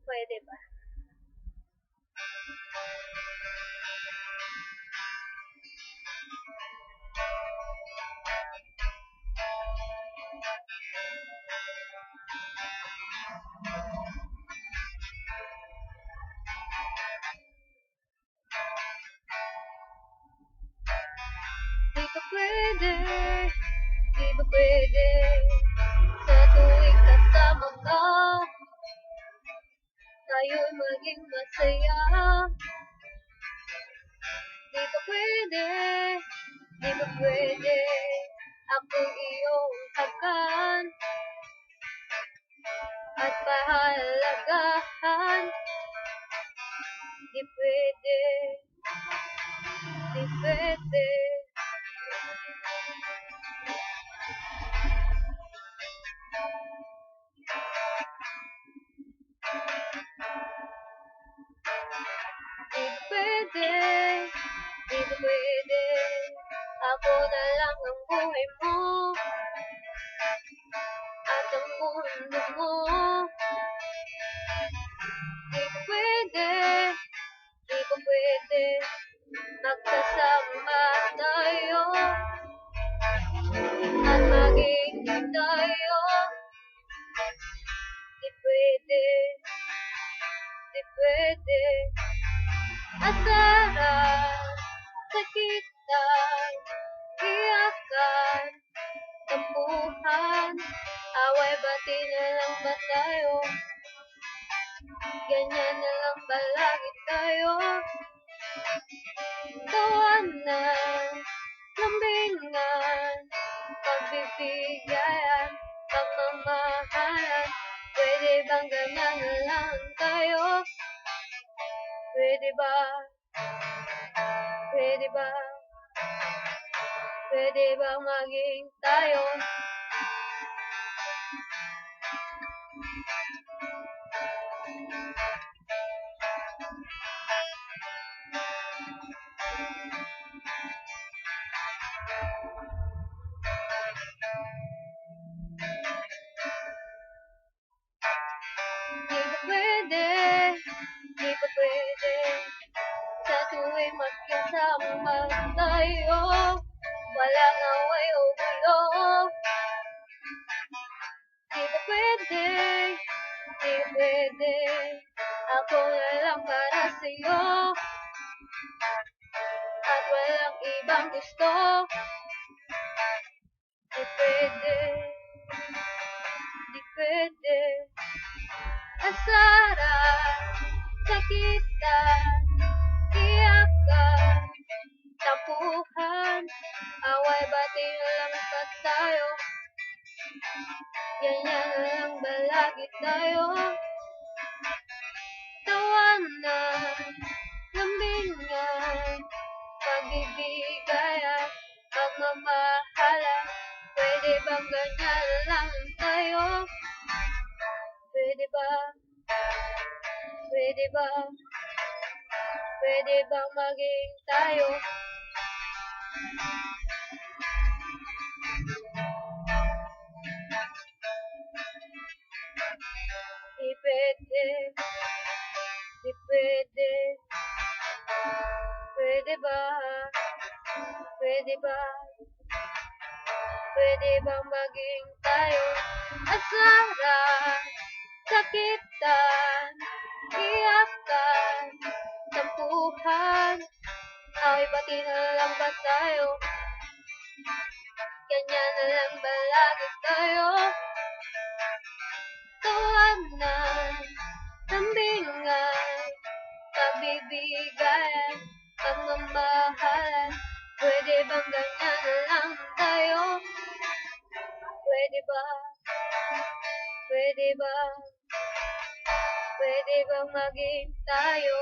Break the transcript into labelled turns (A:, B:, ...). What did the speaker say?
A: Puwede ba? Di ba puwede, di ba puwede, sa tuwing kasama ka, tayo'y maging masaya. Di ba puwede, di ba puwede, ako'y iyong hagan at pahalagahan. Di puwede, di puwede. Di puwede, di ba puwede, ako na lang ang buhay mo at ang mundo mo. Di ba puwede, di ba puwede, magkasama tayo at magiging tayo. Di puwede, di puwede, asaran, sakitan, iyakan, tampuhan, away bati na lang ba tayo? Ganyan na lang ba lagi tayo? Tawanan, lambingan, pagbibigayan, pagmamahalan. Pwede bang ganyan na lang tayo? Pwede ba? Pwede ba? Pwede ba maging tayo? Di ba pwede? Di ba pwede? Sa tuwing magkasama tayo, walang away o gulo. Di ba pwede? Di ba pwede? Ako na lang para sa'yo at walang ibang gusto. Di pwede, di pwede, asaran, sakitan, iyakan, tampuhan, away bati na lang ba tayo? Ganyan na lang ba lagi tayo? Tawanan, lambingan, pagbibigayan, pagmamahalan. Pwede bang ganyan na lang tayo? Pwede ba? Pwede ba? Pwede bang maging tayo? Di pwede, di pwede, pwede ba? Pwede ba? Pwede bang maging tayo? Asaran, sakitan, iyakan, tampuhan, away bati na lang ba tayo? Ganyan na lang ba lagi tayo? Tawanan, lambingan, pagbibigayan, pagmamahalan. Pwede bang ganyan na lang tayo? Pwede ba? Pwede ba? Pwede bang maging tayo?